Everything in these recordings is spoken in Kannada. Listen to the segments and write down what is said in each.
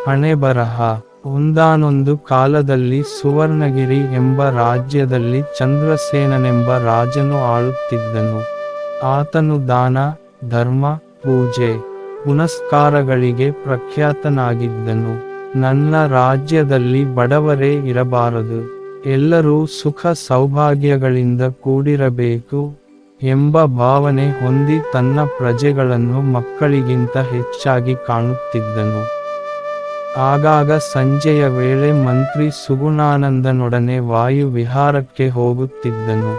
ಹಣೆಬರಹ. ಒಂದಾನೊಂದು ಕಾಲದಲ್ಲಿ ಸುವರ್ಣಗಿರಿ ಎಂಬ ರಾಜ್ಯದಲ್ಲಿ ಚಂದ್ರಸೇನನೆಂಬ ರಾಜನು ಆಳುತ್ತಿದ್ದನು. ಆತನು ದಾನ, ಧರ್ಮ, ಪೂಜೆ, ಪುನಸ್ಕಾರಗಳಿಗೆ ಪ್ರಖ್ಯಾತನಾಗಿದ್ದನು. ನನ್ನ ರಾಜ್ಯದಲ್ಲಿ ಬಡವರೇ ಇರಬಾರದು, ಎಲ್ಲರೂ ಸುಖ ಸೌಭಾಗ್ಯಗಳಿಂದ ಕೂಡಿರಬೇಕು ಎಂಬ ಭಾವನೆ ಹೊಂದಿ ತನ್ನ ಪ್ರಜೆಗಳನ್ನು ಮಕ್ಕಳಿಗಿಂತ ಹೆಚ್ಚಾಗಿ ಕಾಣುತ್ತಿದ್ದನು. ಆಗಾಗ ಸಂಜೆಯ ವೇಳೆ ಮಂತ್ರಿ ಸುಗುಣಾನಂದನೊಡನೆ ವಾಯು ವಿಹಾರಕ್ಕೆ ಹೋಗುತ್ತಿದ್ದನು.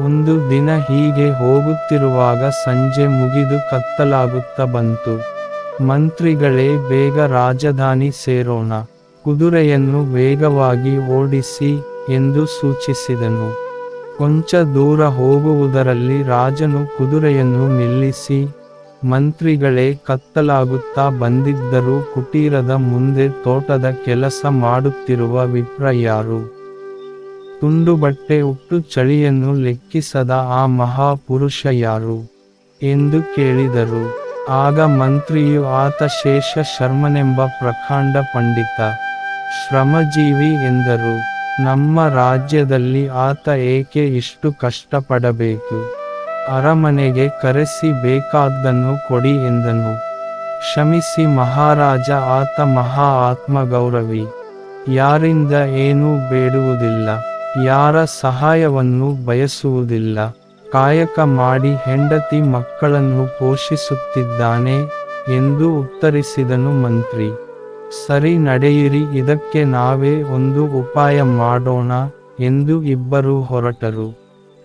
ಒಂದು ದಿನ ಹೀಗೆ ಹೋಗುತ್ತಿರುವಾಗ ಸಂಜೆ ಮುಗಿದು ಕತ್ತಲಾಗುತ್ತಾ ಬಂತು. ಮಂತ್ರಿಗಳೇ, ಬೇಗ ರಾಜಧಾನಿ ಸೇರೋಣ, ಕುದುರೆಯನ್ನು ವೇಗವಾಗಿ ಓಡಿಸಿ ಎಂದು ಸೂಚಿಸಿದನು. ಕೊಂಚ ದೂರ ಹೋಗುವುದರಲ್ಲಿ ರಾಜನು ಕುದುರೆಯನ್ನು ನಿಲ್ಲಿಸಿ, ಮಂತ್ರಿಗಳೇ, ಕತ್ತಲಾಗುತ್ತಾ ಬಂದಿದ್ದರೂ ಕುಟೀರದ ಮುಂದೆ ತೋಟದ ಕೆಲಸ ಮಾಡುತ್ತಿರುವ ವಿಪ್ರ ಯಾರು? ತುಂಡುಬಟ್ಟೆ ಉಟ್ಟು ಚಳಿಯನ್ನು ಲೆಕ್ಕಿಸದ ಆ ಮಹಾಪುರುಷ ಯಾರು ಎಂದು ಕೇಳಿದರು. ಆಗ ಮಂತ್ರಿಯು, ಆತ ಶೇಷ ಶರ್ಮನೆಂಬ ಪ್ರಕಾಂಡ ಪಂಡಿತ, ಶ್ರಮಜೀವಿ ಎಂದರು. ನಮ್ಮ ರಾಜ್ಯದಲ್ಲಿ ಆತ ಏಕೆ ಇಷ್ಟು ಕಷ್ಟಪಡಬೇಕು? ಅರಮನೆಗೆ ಕರೆಸಿ ಬೇಕಾದ್ದನ್ನು ಕೊಡಿ ಎಂದನು. ಕ್ಷಮಿಸಿ ಮಹಾರಾಜ, ಆತ ಮಹಾ ಆತ್ಮಗೌರವಿ, ಯಾರಿಂದ ಏನೂ ಬೇಡುವುದಿಲ್ಲ, ಯಾರ ಸಹಾಯವನ್ನು ಬಯಸುವುದಿಲ್ಲ, ಕಾಯಕ ಮಾಡಿ ಹೆಂಡತಿ ಮಕ್ಕಳನ್ನು ಪೋಷಿಸುತ್ತಿದ್ದಾನೆ ಎಂದು ಉತ್ತರಿಸಿದನು ಮಂತ್ರಿ. ಸರಿ, ನಡೆಯಿರಿ, ಇದಕ್ಕೆ ನಾವೇ ಒಂದು ಉಪಾಯ ಮಾಡೋಣ ಎಂದು ಇಬ್ಬರೂ ಹೊರಟರು.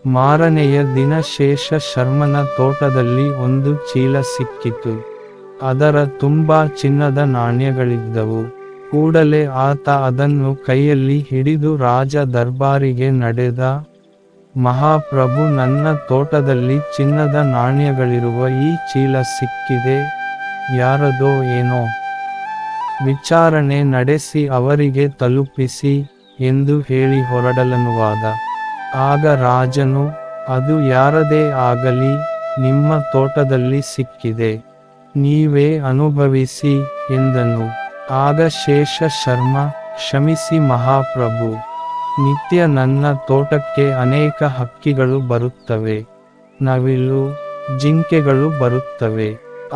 ಮಾರನೆಯ ದಿನ ಶೇಷ ಶರ್ಮನ ತೋಟದಲ್ಲಿ ಒಂದು ಚೀಲ ಸಿಕ್ಕಿತು. ಅದರ ತುಂಬಾ ಚಿನ್ನದ ನಾಣ್ಯಗಳಿದ್ದವು. ಕೂಡಲೇ ಆತ ಅದನ್ನು ಕೈಯಲ್ಲಿ ಹಿಡಿದು ರಾಜ ದರ್ಬಾರಿಗೆ ನಡೆದ. ಮಹಾಪ್ರಭು, ನನ್ನ ತೋಟದಲ್ಲಿ ಚಿನ್ನದ ನಾಣ್ಯಗಳಿರುವ ಈ ಚೀಲ ಸಿಕ್ಕಿದೆ, ಯಾರದೋ ಏನೋ, ವಿಚಾರಣೆ ನಡೆಸಿ ಅವರಿಗೆ ತಲುಪಿಸಿ ಎಂದು ಹೇಳಿ ಹೊರಡಲನುವಾದ. ಆಗ ರಾಜನು, ಅದು ಯಾರದೇ ಆಗಲಿ, ನಿಮ್ಮ ತೋಟದಲ್ಲಿ ಸಿಕ್ಕಿದೆ, ನೀವೇ ಅನುಭವಿಸಿ ಎಂದನು. ಆಗ ಶೇಷ ಶರ್ಮ, ಕ್ಷಮಿಸಿ ಮಹಾಪ್ರಭು, ನಿತ್ಯ ನನ್ನ ತೋಟಕ್ಕೆ ಅನೇಕ ಹಕ್ಕಿಗಳು ಬರುತ್ತವೆ, ನವಿಲು, ಜಿಂಕೆಗಳು ಬರುತ್ತವೆ.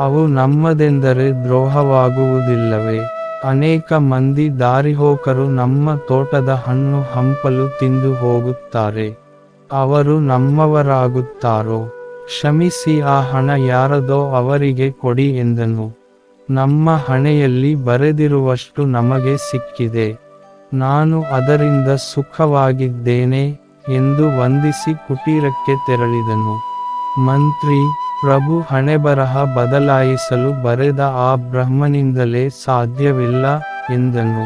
ಅವು ನಮ್ಮದೆಂದರೆ ದ್ರೋಹವಾಗುವುದಿಲ್ಲವೇ? ಅನೇಕ ಮಂದಿ ದಾರಿಹೋಕರು ನಮ್ಮ ತೋಟದ ಹಣ್ಣು ಹಂಪಲು ತಿಂದು ಹೋಗುತ್ತಾರೆ, ಅವರು ನಮ್ಮವರಾಗುತ್ತಾರೋ? ಕ್ಷಮಿಸಿ, ಆ ಹಣ ಯಾರದೋ ಅವರಿಗೆ ಕೊಡಿ ಎಂದನು. ನಮ್ಮ ಹಣೆಯಲ್ಲಿ ಬರೆದಿರುವಷ್ಟು ನಮಗೆ ಸಿಕ್ಕಿದೆ, ನಾನು ಅದರಿಂದ ಸುಖವಾಗಿದ್ದೇನೆ ಎಂದು ವಂದಿಸಿ ಕುಟೀರಕ್ಕೆ ತೆರಳಿದನು. ಮಂತ್ರಿ, ಪ್ರಭು, ಹಣೆಬರಹ ಬದಲಾಯಿಸಲು ಬರೆದ ಆ ಬ್ರಹ್ಮನಿಂದಲೇ ಸಾಧ್ಯವಿಲ್ಲ ಎಂದನು.